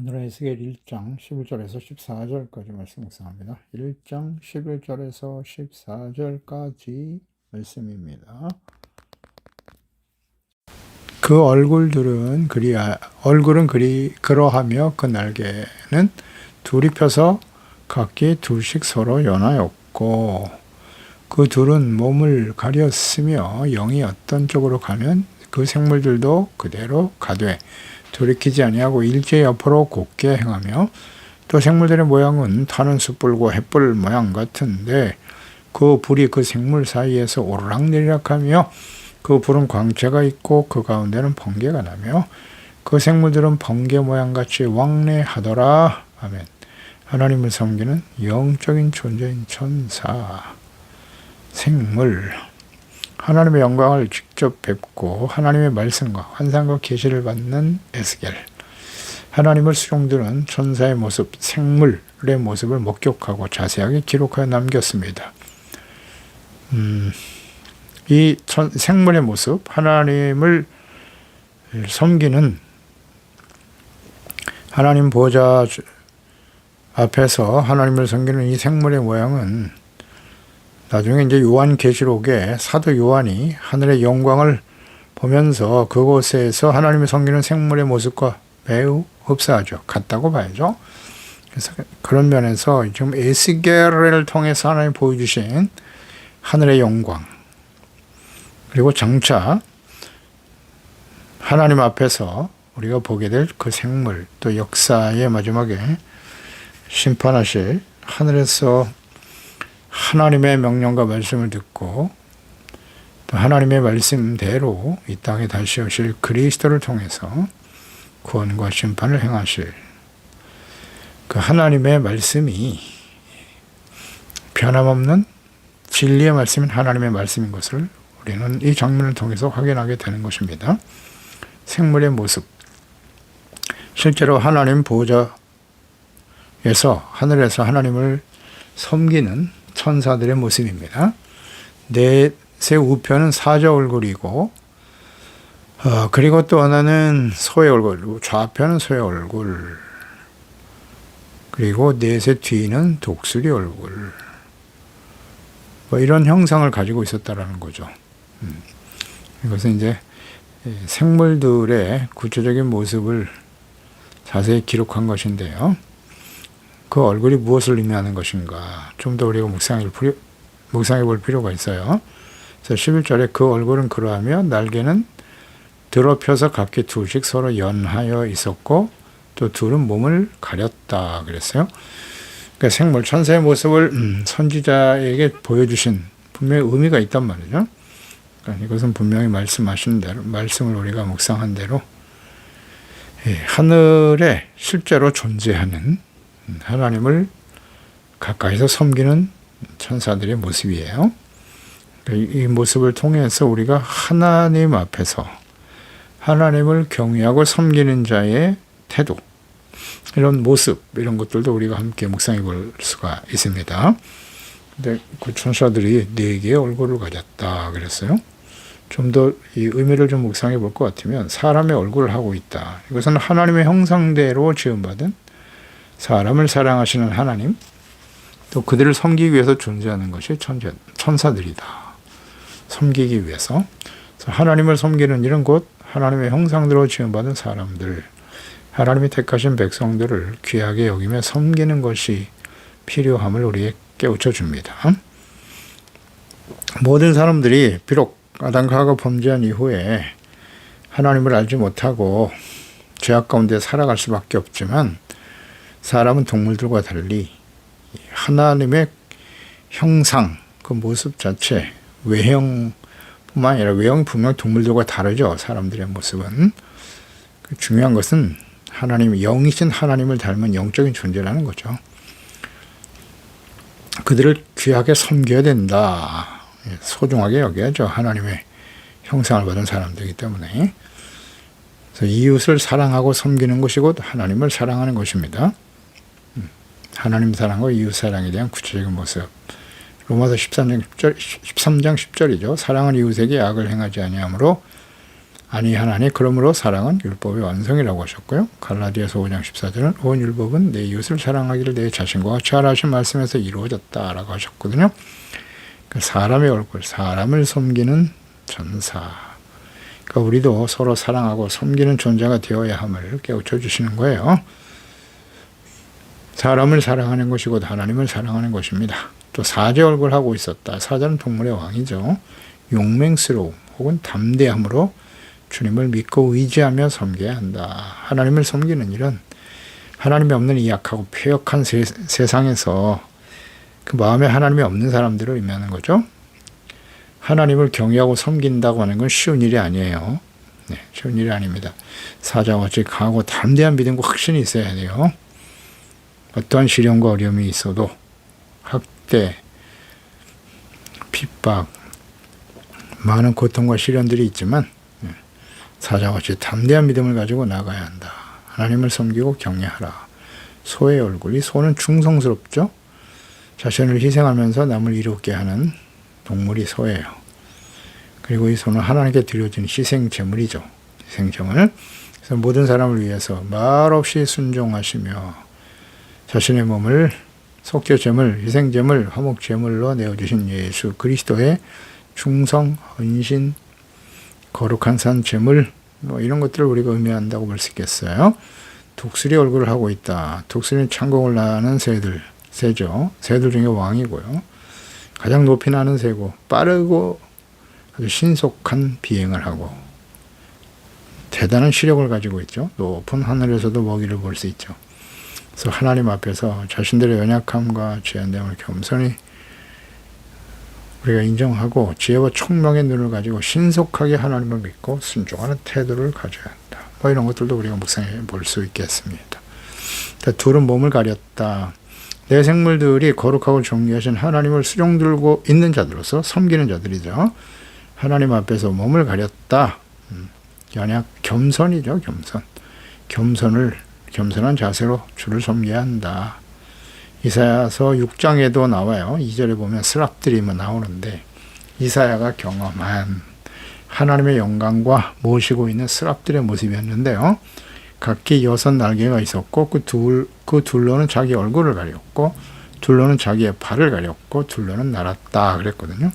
오늘은 에스겔 1장 11절에서 14절까지 말씀 묵상합니다. 1장 11절에서 14절까지 말씀입니다. 그 얼굴은 그러하며 그 날개는 둘이 펴서 각기 둘씩 서로 연하였고 그 둘은 몸을 가렸으며 영이 어떤 쪽으로 가면 그 생물들도 그대로 가되 돌이키지 아니하고 일제 옆으로 곧게 행하며 또 생물들의 모양은 타는 숯불과 횃불 모양 같은데 그 불이 그 생물 사이에서 오르락내리락하며 그 불은 광채가 있고 그 가운데는 번개가 나며 그 생물들은 번개 모양같이 왕래하더라. 아멘. 하나님을 섬기는 영적인 존재인 천사, 생물, 하나님의 영광을 직접 뵙고 하나님의 말씀과 환상과 계시를 받는 에스겔, 하나님을 수종드는 천사의 모습, 생물의 모습을 목격하고 자세하게 기록하여 남겼습니다. 이 생물의 모습, 하나님을 섬기는 하나님 보좌 앞에서 하나님을 섬기는 이 생물의 모양은 나중에 이제 요한계시록에 사도 요한이 하늘의 영광을 보면서 그곳에서 하나님을 섬기는 생물의 모습과 매우 흡사하죠. 같다고 봐야죠. 그래서 그런 면에서 지금 에스겔을 통해서 하나님 보여주신 하늘의 영광, 그리고 장차 하나님 앞에서 우리가 보게 될 그 생물, 또 역사의 마지막에 심판하실 하늘에서 하나님의 명령과 말씀을 듣고 또 하나님의 말씀대로 이 땅에 다시 오실 그리스도를 통해서 구원과 심판을 행하실 그 하나님의 말씀이 변함없는 진리의 말씀인 하나님의 말씀인 것을 우리는 이 장면을 통해서 확인하게 되는 것입니다. 생물의 모습, 실제로 하나님 보호자에서 하늘에서 하나님을 섬기는 천사들의 모습입니다. 넷의 우편은 사자 얼굴이고 그리고 또 하나는 소의 얼굴, 좌편은 소의 얼굴, 그리고 넷의 뒤는 독수리 얼굴, 이런 형상을 가지고 있었다라는 거죠. 이것은 이제 생물들의 구체적인 모습을 자세히 기록한 것인데요. 그 얼굴이 무엇을 의미하는 것인가 좀 더 우리가 묵상해 볼 필요가 있어요. 그래서 11절에 그 얼굴은 그러하며 날개는 드러펴서 각기 둘씩 서로 연하여 있었고 또 둘은 몸을 가렸다 그랬어요. 그러니까 생물 천사의 모습을 선지자에게 보여주신 분명히 의미가 있단 말이죠. 그러니까 이것은 분명히 말씀하신 대로, 말씀을 우리가 묵상한 대로 하늘에 실제로 존재하는 하나님을 가까이서 섬기는 천사들의 모습이에요. 이 모습을 통해서 우리가 하나님 앞에서 하나님을 경외하고 섬기는 자의 태도, 이런 모습, 이런 것들도 우리가 함께 묵상해 볼 수가 있습니다. 근데 그 천사들이 네 개의 얼굴을 가졌다 그랬어요. 좀 더 이 의미를 좀 묵상해 볼 것 같으면 사람의 얼굴을 하고 있다. 이것은 하나님의 형상대로 지음받은 사람을 사랑하시는 하나님, 또 그들을 섬기기 위해서 존재하는 것이 천사들이다. 섬기기 위해서. 하나님을 섬기는 일은 곧 하나님의 형상대로 지음받은 사람들, 하나님이 택하신 백성들을 귀하게 여기며 섬기는 것이 필요함을 우리에게 깨우쳐 줍니다. 모든 사람들이 비록 아담과 하와가 범죄한 이후에 하나님을 알지 못하고 죄악 가운데 살아갈 수밖에 없지만 사람은 동물들과 달리 하나님의 형상, 그 모습 자체, 외형뿐만 아니라 외형이 분명 동물들과 다르죠. 사람들의 모습은. 중요한 것은 하나님, 영이신 하나님을 닮은 영적인 존재라는 거죠. 그들을 귀하게 섬겨야 된다. 소중하게 여겨야죠. 하나님의 형상을 받은 사람들이기 때문에. 그래서 이웃을 사랑하고 섬기는 것이 곧 하나님을 사랑하는 것입니다. 하나님 사랑과 이웃 사랑에 대한 구체적인 모습. 로마서 13장 10절이죠. 사랑은 이웃에게 악을 행하지 아니하므로 아니 하나니 그러므로 사랑은 율법의 완성이라고 하셨고요. 갈라디아서 5장 14절은 온 율법은 내 이웃을 사랑하기를 내 자신과 같이 하라 하신 말씀에서 이루어졌다라고 하셨거든요. 사람의 얼굴, 사람을 섬기는 전사. 그러니까 우리도 서로 사랑하고 섬기는 존재가 되어야 함을 깨우쳐 주시는 거예요. 사람을 사랑하는 것이고 하나님을 사랑하는 것입니다. 또 사자 얼굴 하고 있었다. 사자는 동물의 왕이죠. 용맹스러움 혹은 담대함으로 주님을 믿고 의지하며 섬겨야 한다. 하나님을 섬기는 일은 하나님이 없는 이 약하고 폐역한 세상에서 그 마음에 하나님이 없는 사람들을 의미하는 거죠. 하나님을 경외하고 섬긴다고 하는 건 쉬운 일이 아니에요. 네, 쉬운 일이 아닙니다. 사자와 같이 강하고 담대한 믿음과 확신이 있어야 돼요. 어떠한 시련과 어려움이 있어도 학대, 핍박, 많은 고통과 시련들이 있지만 사자와 같이 담대한 믿음을 가지고 나가야 한다. 하나님을 섬기고 경외하라. 소의 얼굴, 이 소는 충성스럽죠. 자신을 희생하면서 남을 이롭게 하는 동물이 소예요. 그리고 이 소는 하나님께 드려진 희생제물이죠. 희생제물. 그래서 모든 사람을 위해서 말없이 순종하시며 자신의 몸을 속죄제물, 희생제물, 화목제물로 내어주신 예수 그리스도의 충성, 헌신, 거룩한 산 제물, 이런 것들을 우리가 의미한다고 볼 수 있겠어요. 독수리 얼굴을 하고 있다. 독수리는 창공을 나는 새죠. 새들 중에 왕이고요. 가장 높이 나는 새고 빠르고 아주 신속한 비행을 하고 대단한 시력을 가지고 있죠. 높은 하늘에서도 먹이를 볼 수 있죠. 그래서 하나님 앞에서 자신들의 연약함과 제한됨을 겸손히 우리가 인정하고 지혜와 총명의 눈을 가지고 신속하게 하나님을 믿고 순종하는 태도를 가져야 한다. 이런 것들도 우리가 묵상해 볼 수 있겠습니다. 둘은 몸을 가렸다. 내 생물들이 거룩하고 존귀하신 하나님을 수종 들고 있는 자들로서 섬기는 자들이죠. 하나님 앞에서 몸을 가렸다. 연약 겸손이죠. 겸손한 자세로 주를 섬겨야 한다. 이사야서 6장에도 나와요. 2절에 보면 스랍들이 나오는데 이사야가 경험한 하나님의 영광과 모시고 있는 스랍들의 모습이었는데요. 각기 6 날개가 있었고 그 둘로는 자기 얼굴을 가렸고 둘로는 자기의 발을 가렸고 둘로는 날았다 그랬거든요.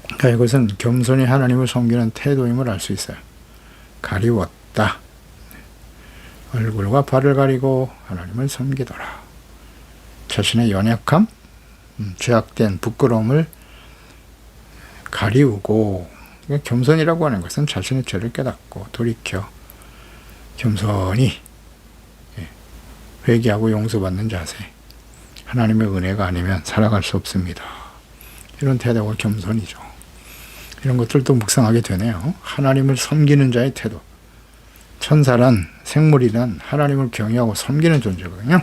그러니까 이것은 겸손히 하나님을 섬기는 태도임을 알 수 있어요. 가리웠다. 얼굴과 발을 가리고 하나님을 섬기더라. 자신의 연약함, 죄악된 부끄러움을 가리우고, 겸손이라고 하는 것은 자신의 죄를 깨닫고 돌이켜 겸손히 회개하고 용서받는 자세. 하나님의 은혜가 아니면 살아갈 수 없습니다. 이런 태도가 겸손이죠. 이런 것들도 묵상하게 되네요. 하나님을 섬기는 자의 태도. 천사란, 생물이란 하나님을 경외하고 섬기는 존재거든요.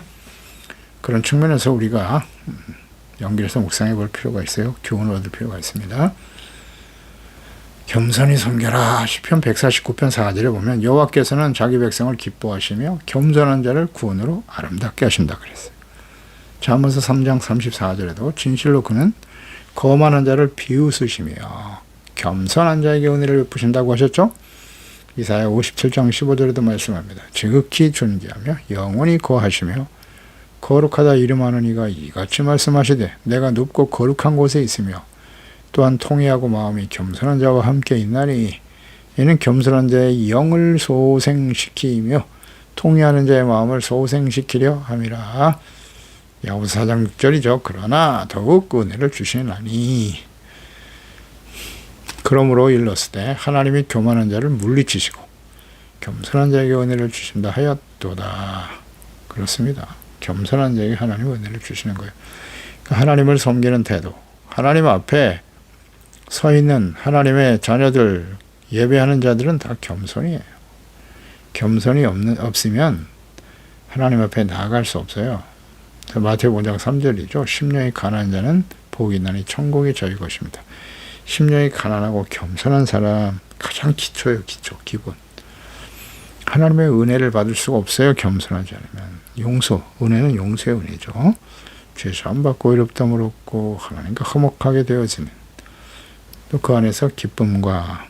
그런 측면에서 우리가 연결해서 묵상해 볼 필요가 있어요. 교훈을 얻을 필요가 있습니다. 겸손히 섬겨라. 시편 149편 4절에 보면 여호와께서는 자기 백성을 기뻐하시며 겸손한 자를 구원으로 아름답게 하신다 그랬어요. 잠언서 3장 34절에도 진실로 그는 거만한 자를 비웃으시며 겸손한 자에게 은혜를 베푸신다고 하셨죠. 이사야 57장 15절에도 말씀합니다. 지극히 존귀하며 영원히 거하시며 거룩하다 이름하는 이가 이같이 말씀하시되 내가 눕고 거룩한 곳에 있으며 또한 통회하고 마음이 겸손한 자와 함께 있나니 이는 겸손한 자의 영을 소생시키며 통회하는 자의 마음을 소생시키려 함이라. 야고보서 4장 6절이죠. 그러나 더욱 은혜를 주시나니 그러므로 일렀으되 하나님이 교만한 자를 물리치시고 겸손한 자에게 은혜를 주신다 하였도다. 그렇습니다. 겸손한 자에게 하나님은 은혜를 주시는 거예요. 하나님을 섬기는 태도, 하나님 앞에 서 있는 하나님의 자녀들, 예배하는 자들은 다 겸손이에요. 겸손이 없으면 하나님 앞에 나아갈 수 없어요. 마태복음 5장 3절이죠. 심령이 가난한 자는 복이 있나니 천국이 저희 것입니다. 심령이 가난하고 겸손한 사람, 가장 기초예요. 기본. 하나님의 은혜를 받을 수가 없어요. 겸손하지 않으면. 은혜는 용서의 은혜죠. 죄 사함 받고 의롭다함을 얻고 하나님과 화목하게 되어지는, 또 그 안에서 기쁨과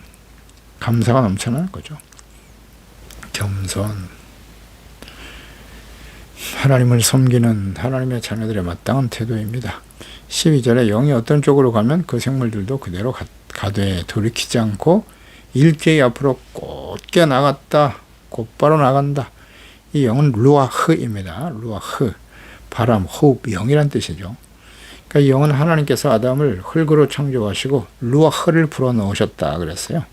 감사가 넘쳐나는 거죠. 겸손. 하나님을 섬기는 하나님의 자녀들의 마땅한 태도입니다. 12절에 영이 어떤 쪽으로 가면 그 생물들도 그대로 가되 돌이키지 않고 일제히 앞으로 곧게 나갔다. 곧바로 나간다. 이 영은 루아흐입니다. 루아흐. 바람, 호흡, 영이란 뜻이죠. 그러니까 이 영은 하나님께서 아담을 흙으로 창조하시고 루아흐를 불어넣으셨다 그랬어요.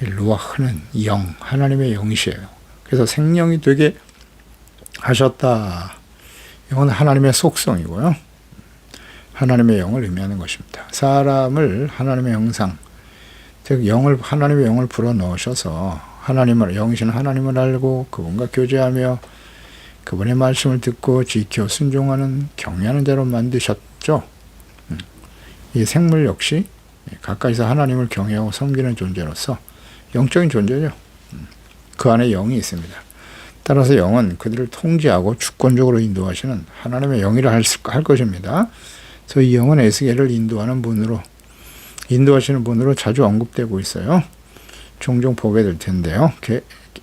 이 루아흐는 영, 하나님의 영이시에요. 그래서 생명이 되게 하셨다. 이건 하나님의 속성이고요. 하나님의 영을 의미하는 것입니다. 사람을 하나님의 형상, 즉 하나님의 영을 불어넣으셔서 하나님을, 영이신 하나님을 알고 그분과 교제하며 그분의 말씀을 듣고 지켜 순종하는 경외하는 자로 만드셨죠. 이 생물 역시 가까이서 하나님을 경외하고 섬기는 존재로서 영적인 존재죠. 그 안에 영이 있습니다. 따라서 영은 그들을 통제하고 주권적으로 인도하시는 하나님의 영이라 할 것입니다. 그래서 이 영은 에스겔을 인도하시는 분으로 자주 언급되고 있어요. 종종 보게 될 텐데요.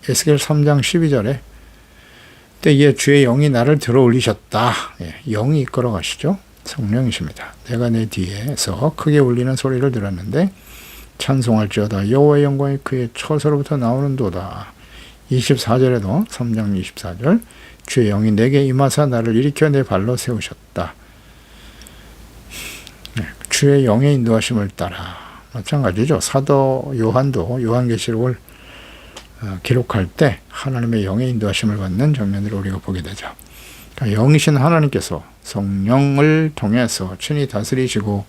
에스겔 3장 12절에 때에 주의 영이 나를 들어 올리셨다. 영이 이끌어 가시죠. 성령이십니다. 내가 내 뒤에서 크게 울리는 소리를 들었는데 찬송할지어다. 여호와의 영광이 그의 처소로부터 나오는도다. 24절에도 3장 24절 주의 영이 내게 임하사 나를 일으켜 내 발로 세우셨다. 주의 영의 인도하심을 따라 마찬가지죠. 사도 요한도 요한계시록을 기록할 때 하나님의 영의 인도하심을 받는 장면들을 우리가 보게 되죠. 그러니까 영이신 하나님께서 성령을 통해서 친히 다스리시고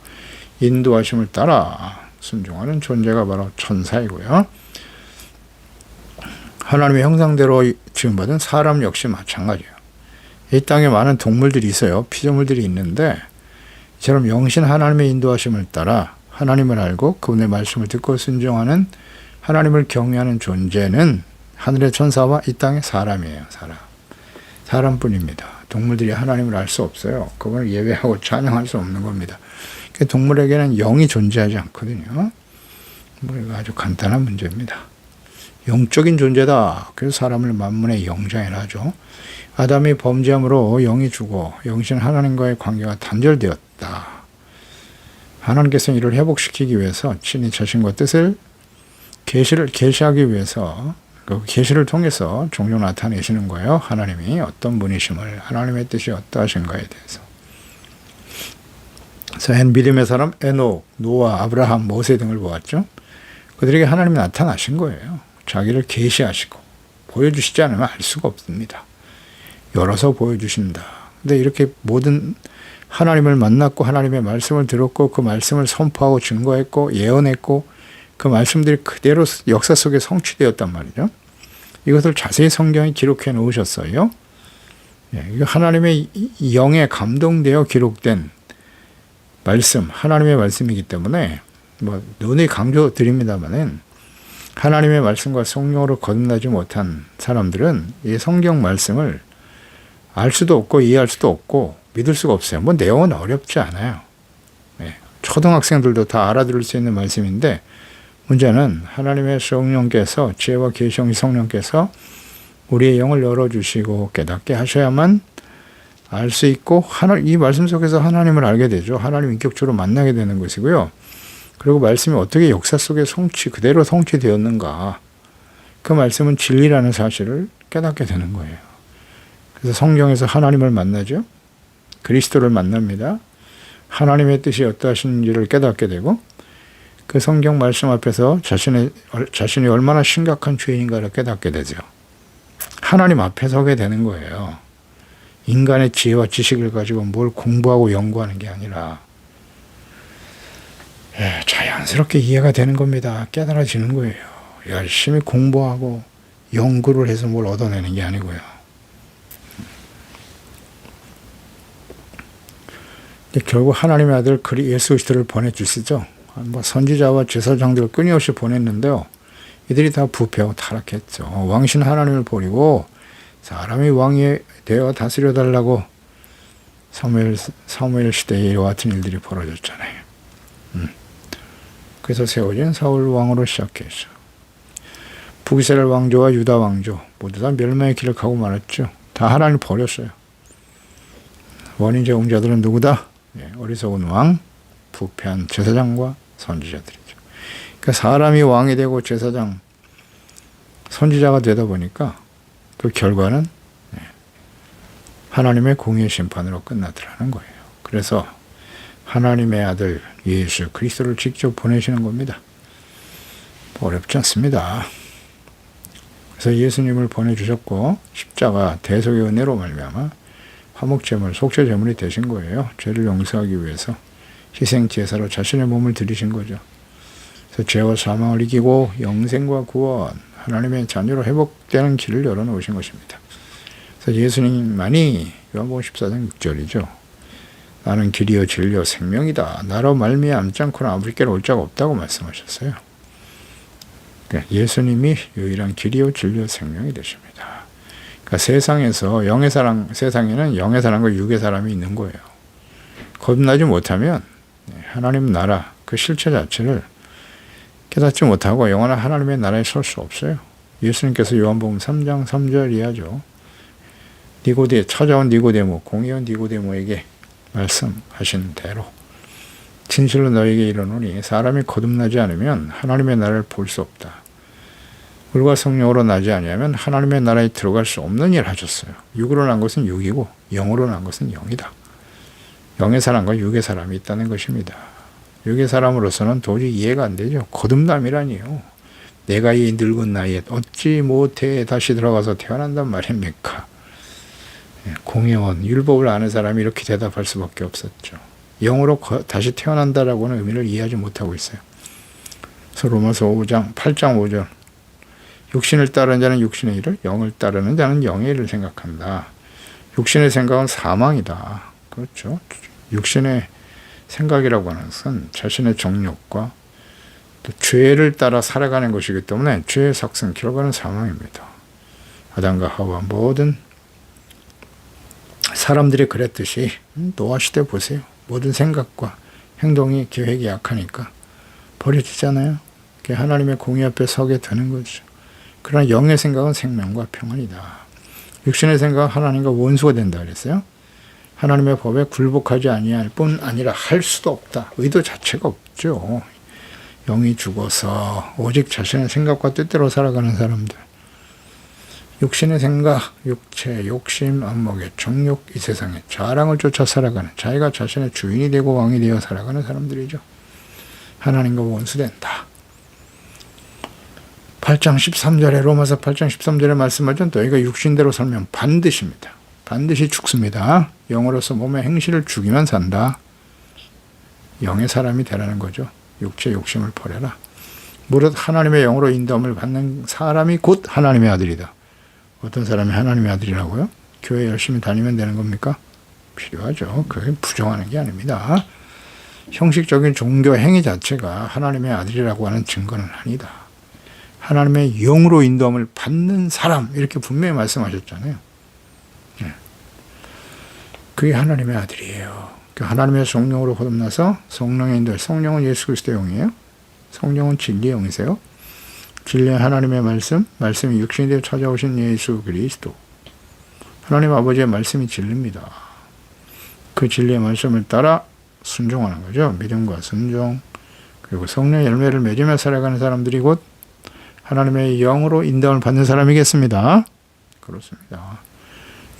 인도하심을 따라 순종하는 존재가 바로 천사이고요. 하나님의 형상대로 지음받은 사람 역시 마찬가지예요. 이 땅에 많은 동물들이 있어요. 피조물들이 있는데 이처럼 영신 하나님의 인도하심을 따라 하나님을 알고 그분의 말씀을 듣고 순종하는 하나님을 경외하는 존재는 하늘의 천사와 이 땅의 사람이에요. 사람뿐입니다. 동물들이 하나님을 알 수 없어요. 그분을 예배하고 찬양할 수 없는 겁니다. 동물에게는 영이 존재하지 않거든요. 이거 아주 간단한 문제입니다. 영적인 존재다. 그래서 사람을 만문의 영장이라 하죠. 아담이 범죄함으로 영이 죽어 영신 하나님과의 관계가 단절되었다. 하나님께서 이를 회복시키기 위해서 친히 자신과 뜻을 계시하기 위해서 그 계시를 통해서 종종 나타내시는 거예요. 하나님이 어떤 분이심을, 하나님의 뜻이 어떠하신가에 대해서. 그래서 믿음의 사람 에녹, 노아, 아브라함, 모세 등을 보았죠. 그들에게 하나님이 나타나신 거예요. 자기를 계시하시고 보여주시지 않으면 알 수가 없습니다. 열어서 보여주신다. 근데 이렇게 모든 하나님을 만났고 하나님의 말씀을 들었고 그 말씀을 선포하고 증거했고 예언했고 그 말씀들이 그대로 역사 속에 성취되었단 말이죠. 이것을 자세히 성경에 기록해 놓으셨어요. 이거 하나님의 영에 감동되어 기록된 말씀, 하나님의 말씀이기 때문에 눈이 강조드립니다마는 하나님의 말씀과 성령으로 거듭나지 못한 사람들은 이 성경 말씀을 알 수도 없고 이해할 수도 없고 믿을 수가 없어요. 내용은 어렵지 않아요. 초등학생들도 다 알아들을 수 있는 말씀인데 문제는 하나님의 성령께서 지혜와 계시의 성령께서 우리의 영을 열어주시고 깨닫게 하셔야만 알 수 있고 이 말씀 속에서 하나님을 알게 되죠. 하나님 인격적으로 만나게 되는 것이고요. 그리고 말씀이 어떻게 역사 속에 그대로 성취되었는가. 그 말씀은 진리라는 사실을 깨닫게 되는 거예요. 그래서 성경에서 하나님을 만나죠. 그리스도를 만납니다. 하나님의 뜻이 어떠하신지를 깨닫게 되고 그 성경 말씀 앞에서 자신이 얼마나 심각한 죄인가를 깨닫게 되죠. 하나님 앞에 서게 되는 거예요. 인간의 지혜와 지식을 가지고 뭘 공부하고 연구하는 게 아니라 자연스럽게 이해가 되는 겁니다. 깨달아지는 거예요. 열심히 공부하고 연구를 해서 뭘 얻어내는 게 아니고요. 결국 하나님의 아들 예수 그리스도를 보내주시죠. 선지자와 제사장들을 끊임없이 보냈는데요. 이들이 다 부패하고 타락했죠. 왕신 하나님을 버리고 사람이 왕이 되어 다스려 달라고 사무엘 시대에 이와 같은 일들이 벌어졌잖아요. 그래서 세워진 사울 왕으로 시작했죠. 북이스라엘 왕조와 유다 왕조 모두 다 멸망의 길을 가고 말았죠. 다 하나님 버렸어요. 원인 제공자들은 누구다? 어리석은 왕, 부패한 제사장과 선지자들이죠. 그러니까 사람이 왕이 되고 제사장, 선지자가 되다 보니까 그 결과는 하나님의 공의의 심판으로 끝나더라는 거예요. 그래서 하나님의 아들 예수 그리스도를 직접 보내시는 겁니다. 어렵지 않습니다. 그래서 예수님을 보내주셨고 십자가 대속의 은혜로 말미암아 화목제물, 속죄제물이 되신 거예요. 죄를 용서하기 위해서 희생제사로 자신의 몸을 드리신 거죠. 그래서 죄와 사망을 이기고 영생과 구원, 하나님의 자녀로 회복되는 길을 열어놓으신 것입니다. 그래서 예수님만이 요한복음 14장 6절이죠. 나는 길이요 진리요 생명이다. 나로 말미암지 않고는 아버지께로 올 자가 없다고 말씀하셨어요. 그러니까 예수님이 유일한 길이요 진리요 생명이 되십니다. 그러니까 세상에는 영의 사람과 육의 사람이 있는 거예요. 거듭나지 못하면 하나님 나라 그 실체 자체를 깨닫지 못하고 영원한 하나님의 나라에 설 수 없어요. 예수님께서 요한복음 3장 3절 이하죠. 찾아온 니고데모, 공의원 니고데모에게 말씀하신 대로 진실로 너에게 이르노니 사람이 거듭나지 않으면 하나님의 나라를 볼 수 없다. 물과 성령으로 나지 아니하면 하나님의 나라에 들어갈 수 없는 일을 하셨어요. 육으로 난 것은 육이고 영으로 난 것은 영이다. 영의 사람과 육의 사람이 있다는 것입니다. 육의 사람으로서는 도저히 이해가 안 되죠. 거듭남이라니요. 내가 이 늙은 나이에 어찌 못해 다시 들어가서 태어난단 말입니까? 공의원, 율법을 아는 사람이 이렇게 대답할 수밖에 없었죠. 영으로 다시 태어난다라고는 의미를 이해하지 못하고 있어요. 그래서 로마서 8장 5절 육신을 따르는 자는 육신의 일을, 영을 따르는 자는 영의 일을 생각한다. 육신의 생각은 사망이다. 그렇죠. 육신의 생각이라고 하는 것은 자신의 정욕과 또 죄를 따라 살아가는 것이기 때문에 죄의 삭슨, 결과는 사망입니다. 아담과 하와 모든 사람들이 그랬듯이 노아 시대 보세요. 모든 생각과 행동이 계획이 약하니까 버려지잖아요. 하나님의 공의 앞에 서게 되는 거죠. 그러나 영의 생각은 생명과 평안이다. 육신의 생각은 하나님과 원수가 된다 그랬어요. 하나님의 법에 굴복하지 아니할 뿐 아니라 할 수도 없다. 의도 자체가 없죠. 영이 죽어서 오직 자신의 생각과 뜻대로 살아가는 사람들. 육신의 생각, 육체, 욕심, 안목의 정욕, 이 세상에 자랑을 쫓아 살아가는, 자기가 자신의 주인이 되고 왕이 되어 살아가는 사람들이죠. 하나님과 원수된다. 8장 13절에 로마서 8장 13절에 말씀하죠. 너희가 육신대로 살면 반드시입니다. 반드시 죽습니다. 영으로서 몸의 행실을 죽이면 산다. 영의 사람이 되라는 거죠. 육체 욕심을 버려라. 무릇 하나님의 영으로 인도함을 받는 사람이 곧 하나님의 아들이다. 어떤 사람이 하나님의 아들이라고요? 교회 열심히 다니면 되는 겁니까? 필요하죠. 그게 부정하는 게 아닙니다. 형식적인 종교 행위 자체가 하나님의 아들이라고 하는 증거는 아니다. 하나님의 영으로 인도함을 받는 사람, 이렇게 분명히 말씀하셨잖아요. 그게 하나님의 아들이에요. 하나님의 성령으로 거듭나서 성령의 인도, 성령은 예수 그리스도의 영이에요. 성령은 진리의 영이세요. 진리의 하나님의 말씀이 육신이 되어 찾아오신 예수 그리스도. 하나님 아버지의 말씀이 진리입니다. 그 진리의 말씀을 따라 순종하는 거죠. 믿음과 순종, 그리고 성령의 열매를 맺으며 살아가는 사람들이 곧 하나님의 영으로 인도함을 받는 사람이겠습니다. 그렇습니다.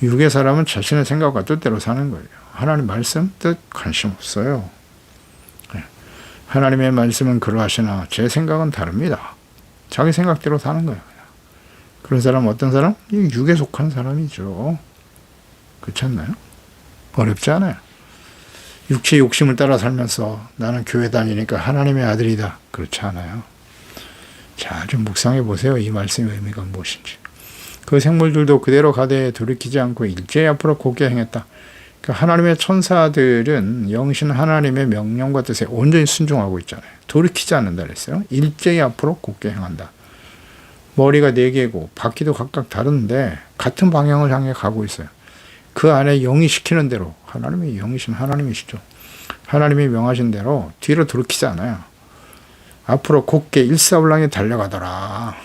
육의 사람은 자신의 생각과 뜻대로 사는 거예요. 하나님 말씀, 뜻 관심 없어요. 하나님의 말씀은 그러하시나 제 생각은 다릅니다. 자기 생각대로 사는 거예요. 그런 사람은 어떤 사람? 육에 속한 사람이죠. 그렇지 않나요? 어렵지 않아요. 육체의 욕심을 따라 살면서 나는 교회 다니니까 하나님의 아들이다. 그렇지 않아요. 자, 좀 묵상해 보세요. 이 말씀의 의미가 무엇인지. 그 생물들도 그대로 가되 돌이키지 않고 일제히 앞으로 곧게 행했다. 그러니까 하나님의 천사들은 영신 하나님의 명령과 뜻에 온전히 순종하고 있잖아요. 돌이키지 않는다 그랬어요. 일제히 앞으로 곧게 행한다. 머리가 4개고 바퀴도 각각 다른데 같은 방향을 향해 가고 있어요. 그 안에 영이 시키는 대로, 하나님의 영이신 하나님이시죠. 하나님이 명하신 대로 뒤로 돌이키지 않아요. 앞으로 곧게 일사불란히 달려가더라.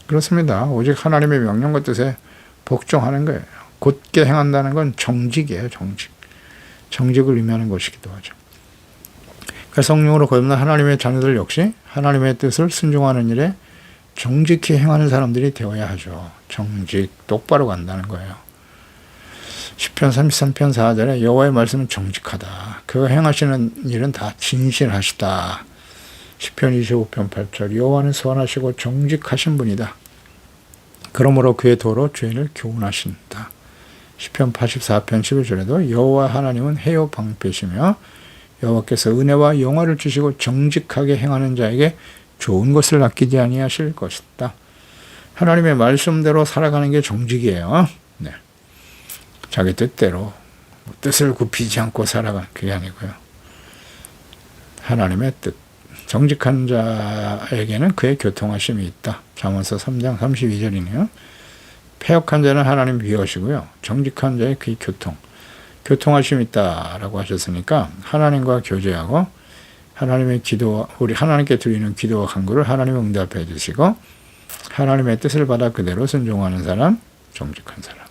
그렇습니다. 오직 하나님의 명령과 뜻에 복종하는 거예요. 곧게 행한다는 건 정직이에요. 정직. 정직을 의미하는 것이기도 하죠. 그러니까 성령으로 거듭난 하나님의 자녀들 역시 하나님의 뜻을 순종하는 일에 정직히 행하는 사람들이 되어야 하죠. 정직, 똑바로 간다는 거예요. 시편 33편 4절에 여호와의 말씀은 정직하다. 그가 행하시는 일은 다 진실하시다. 시편 25편 8절 여호와는 선하시고 정직하신 분이다. 그러므로 그의 도로 죄인을 교훈하신다. 시편 84편 11절에도 여호와 하나님은 해요 방패시며 여호와께서 은혜와 영화를 주시고 정직하게 행하는 자에게 좋은 것을 아끼지 아니하실 것이다. 하나님의 말씀대로 살아가는 게 정직이에요. 네. 자기 뜻대로 뜻을 굽히지 않고 살아가는 그게 아니고요. 하나님의 뜻. 정직한 자에게는 그의 교통하심이 있다. 잠언서 3장 32절이네요. 패역한 자는 하나님 미워하시고요. 정직한 자의 그의 교통하심이 있다라고 하셨으니까 하나님과 교제하고 하나님의 기도, 우리 하나님께 드리는 기도와 간구를 하나님이 응답해 주시고 하나님의 뜻을 받아 그대로 순종하는 사람, 정직한 사람.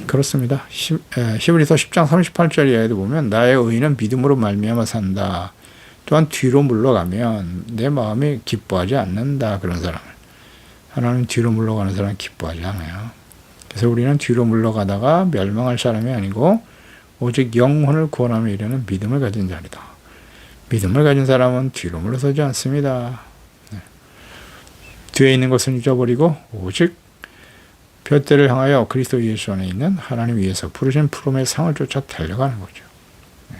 그렇습니다. 히브리서 10장 38절 이하에도 보면 나의 의인은 믿음으로 말미암아 산다. 또한 뒤로 물러가면 내 마음이 기뻐하지 않는다. 그런 사람을. 하나님 뒤로 물러가는 사람은 기뻐하지 않아요. 그래서 우리는 뒤로 물러가다가 멸망할 사람이 아니고 오직 영혼을 구원하며 이르는 믿음을 가진 자리다. 믿음을 가진 사람은 뒤로 물러서지 않습니다. 네. 뒤에 있는 것은 잊어버리고 오직 둯대를 향하여 그리스도 예수 안에 있는 하나님 위에서 부르신 푸름의 상을 쫓아 달려가는 거죠. 네.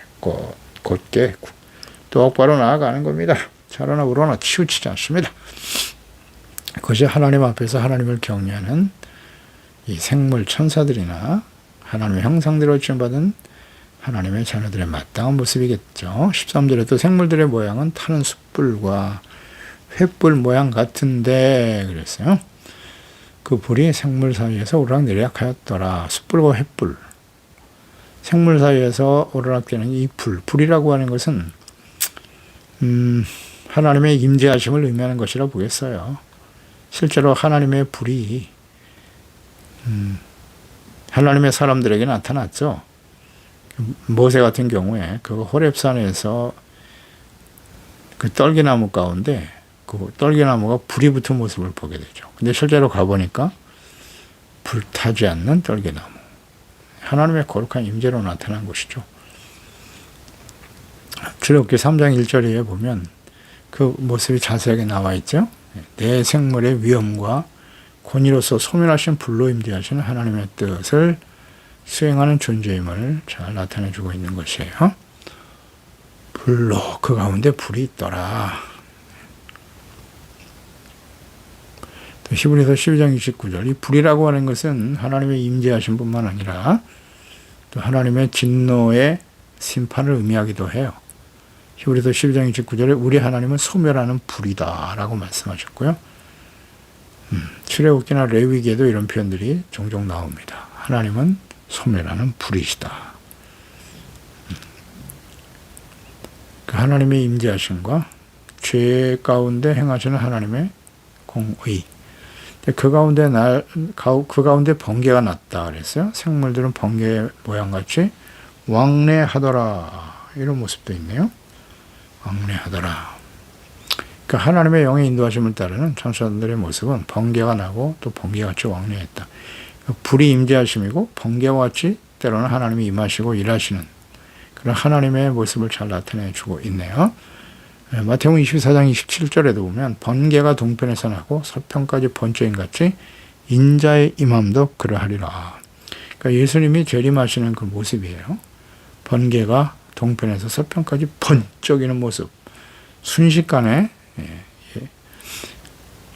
곧게 똑바로 나아가는 겁니다. 차로나 우로나 치우치지 않습니다. 그것이 하나님 앞에서 하나님을 경외하는 이 생물 천사들이나 하나님의 형상대로 지음받은 하나님의 자녀들의 마땅한 모습이겠죠. 13절에도 생물들의 모양은 타는 숯불과 횃불 모양 같은데 그랬어요. 그 불이 생물 사이에서 오르락내리락 하였더라. 숯불과 횃불. 생물 사이에서 오르락되는 이 불이라고 하는 것은 하나님의 임재하심을 의미하는 것이라 보겠어요. 실제로 하나님의 불이 하나님의 사람들에게 나타났죠. 모세 같은 경우에 그 호렙산에서 그 떨기나무 가운데 그 떨기나무가 불이 붙은 모습을 보게 되죠. 근데 실제로 가보니까 불타지 않는 떨기나무. 하나님의 거룩한 임재로 나타난 것이죠. 출애굽기 3장 1절에 보면 그 모습이 자세하게 나와 있죠. 내 생물의 위엄과 권위로서 소멸하신 불로 임재하시는 하나님의 뜻을 수행하는 존재임을 잘 나타내주고 있는 것이에요. 불로 그 가운데 불이 있더라. 또 히브리서 12장 29절 이 불이라고 하는 것은 하나님의 임재하신 뿐만 아니라 또 하나님의 진노의 심판을 의미하기도 해요. 히브리서 12장 29절에 우리 하나님은 소멸하는 불이다 라고 말씀하셨고요. 출애굽기나 레위기에도 이런 표현들이 종종 나옵니다. 하나님은 소멸하는 불이시다. 그 하나님의 임재하심과 죄 가운데 행하시는 하나님의 공의. 그 가운데 번개가 났다 그랬어요. 생물들은 번개 모양같이 왕래하더라. 이런 모습도 있네요. 왕래하더라. 그러니까 하나님의 영의 인도하심을 따르는 천사들의 모습은 번개가 나고 또 번개같이 왕래했다. 불이 임재하심이고 번개와 같이 때로는 하나님이 임하시고 일하시는 그런 하나님의 모습을 잘 나타내 주고 있네요. 마태복음 24장 27절에도 보면 번개가 동편에서 나고 서편까지 번쩍인같이 인자의 임함도 그러하리라. 그러니까 예수님이 재림하시는 그 모습이에요. 번개가 동편에서 서편까지 번쩍이는 모습. 순식간에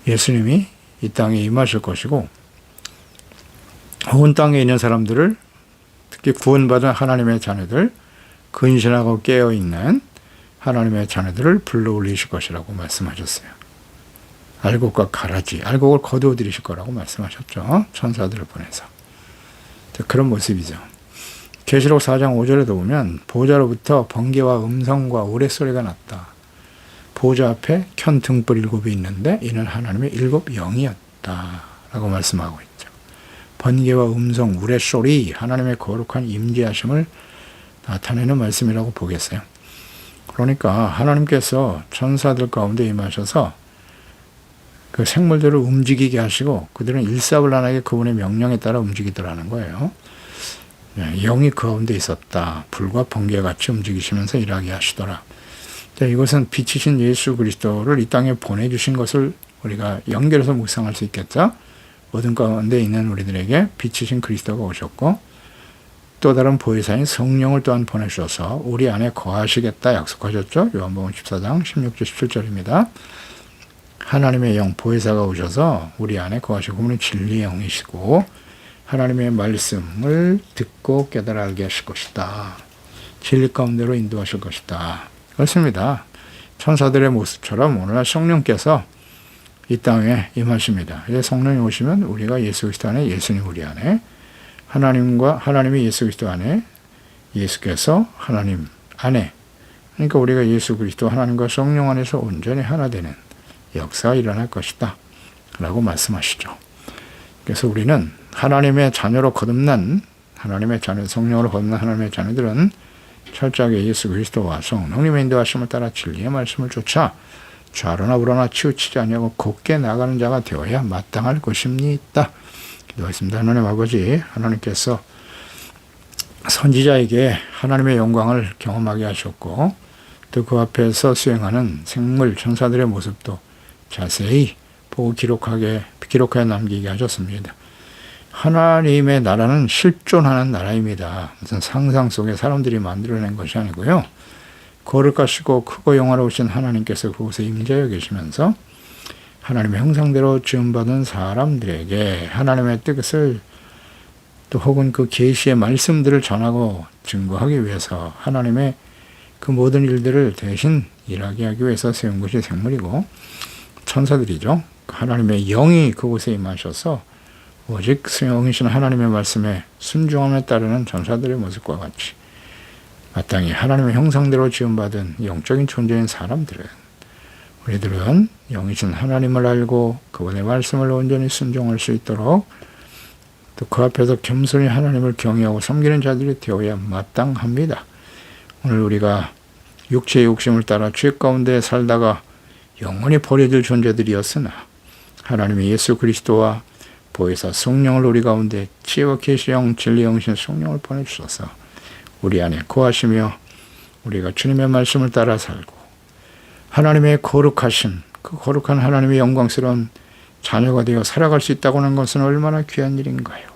예수님이 이 땅에 임하실 것이고 온 땅에 있는 사람들을 특히 구원받은 하나님의 자녀들 근신하고 깨어있는 하나님의 자녀들을 불러올리실 것이라고 말씀하셨어요. 알곡과 가라지, 알곡을 거두어들이실 거라고 말씀하셨죠. 천사들을 보내서. 그런 모습이죠. 계시록 4장 5절에도 보면 보좌로부터 번개와 음성과 우레소리가 났다. 보좌 앞에 켠 등불 7이 있는데 이는 하나님의 7 영이었다 라고 말씀하고 있죠. 번개와 음성, 우레소리, 하나님의 거룩한 임재하심을 나타내는 말씀이라고 보겠어요. 그러니까 하나님께서 천사들 가운데 임하셔서 그 생물들을 움직이게 하시고 그들은 일사불란하게 그분의 명령에 따라 움직이더라는 거예요. 영이 그 가운데 있었다. 불과 번개같이 움직이시면서 일하게 하시더라. 자, 이것은 빛이신 예수 그리스도를 이 땅에 보내주신 것을 우리가 연결해서 묵상할 수 있겠죠. 어둠 가운데 있는 우리들에게 빛이신 그리스도가 오셨고 또 다른 보혜사인 성령을 또한 보내주셔서 우리 안에 거하시겠다 약속하셨죠. 요한복음 14장 16절 17절입니다. 하나님의 영 보혜사가 오셔서 우리 안에 거하시고 그분은 진리의 영이시고 하나님의 말씀을 듣고 깨달아 알게 하실 것이다. 진리 가운데로 인도하실 것이다. 그렇습니다. 천사들의 모습처럼 오늘날 성령께서 이 땅에 임하십니다. 이제 성령이 오시면 우리가 예수 그리스도 안에 예수님 우리 안에 하나님이 예수 그리스도 안에 예수께서 하나님 안에 그러니까 우리가 예수 그리스도 하나님과 성령 안에서 온전히 하나 되는 역사가 일어날 것이다 라고 말씀하시죠. 그래서 우리는 하나님의 자녀로 거듭난 하나님의 자녀 성령으로 거듭난 하나님의 자녀들은 철저하게 예수 그리스도와 성령님의 인도하심을 따라 진리의 말씀을 쫓아 좌로나 우로나 치우치지 아니하고 곧게 나가는 자가 되어야 마땅할 것입니다. 기도하겠습니다. 하나님 아버지, 하나님께서 선지자에게 하나님의 영광을 경험하게 하셨고 또 그 앞에서 수행하는 생물 천사들의 모습도 자세히 보고 기록하여 남기게 하셨습니다. 하나님의 나라는 실존하는 나라입니다. 무슨 상상 속에 사람들이 만들어낸 것이 아니고요. 거룩하시고 크고 영화로우신 하나님께서 그곳에 임재하여 계시면서 하나님의 형상대로 지음받은 사람들에게 하나님의 뜻을 또 혹은 그 계시의 말씀들을 전하고 증거하기 위해서 하나님의 그 모든 일들을 대신 일하게 하기 위해서 세운 것이 생물이고 천사들이죠. 하나님의 영이 그곳에 임하셔서 오직 영이신 하나님의 말씀에 순종함에 따르는 전사들의 모습과 같이 마땅히 하나님의 형상대로 지음받은 영적인 존재인 사람들은 우리들은 영이신 하나님을 알고 그분의 말씀을 온전히 순종할 수 있도록 또 그 앞에서 겸손히 하나님을 경외하고 섬기는 자들이 되어야 마땅합니다. 오늘 우리가 육체의 욕심을 따라 죄 가운데 살다가 영원히 버려질 존재들이었으나 하나님의 예수 그리스도와 보혜사 성령을 우리 가운데 지혜와 계시영 진리 영신 성령을 보내주셔서 우리 안에 거하시며 우리가 주님의 말씀을 따라 살고 하나님의 거룩하신 그 거룩한 하나님의 영광스러운 자녀가 되어 살아갈 수 있다고 하는 것은 얼마나 귀한 일인가요.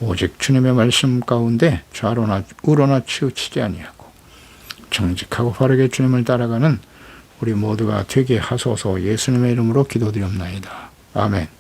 오직 주님의 말씀 가운데 좌로나 우로나 치우치지 아니하고 정직하고 바르게 주님을 따라가는 우리 모두가 되게 하소서. 예수님의 이름으로 기도드리옵나이다. 아멘.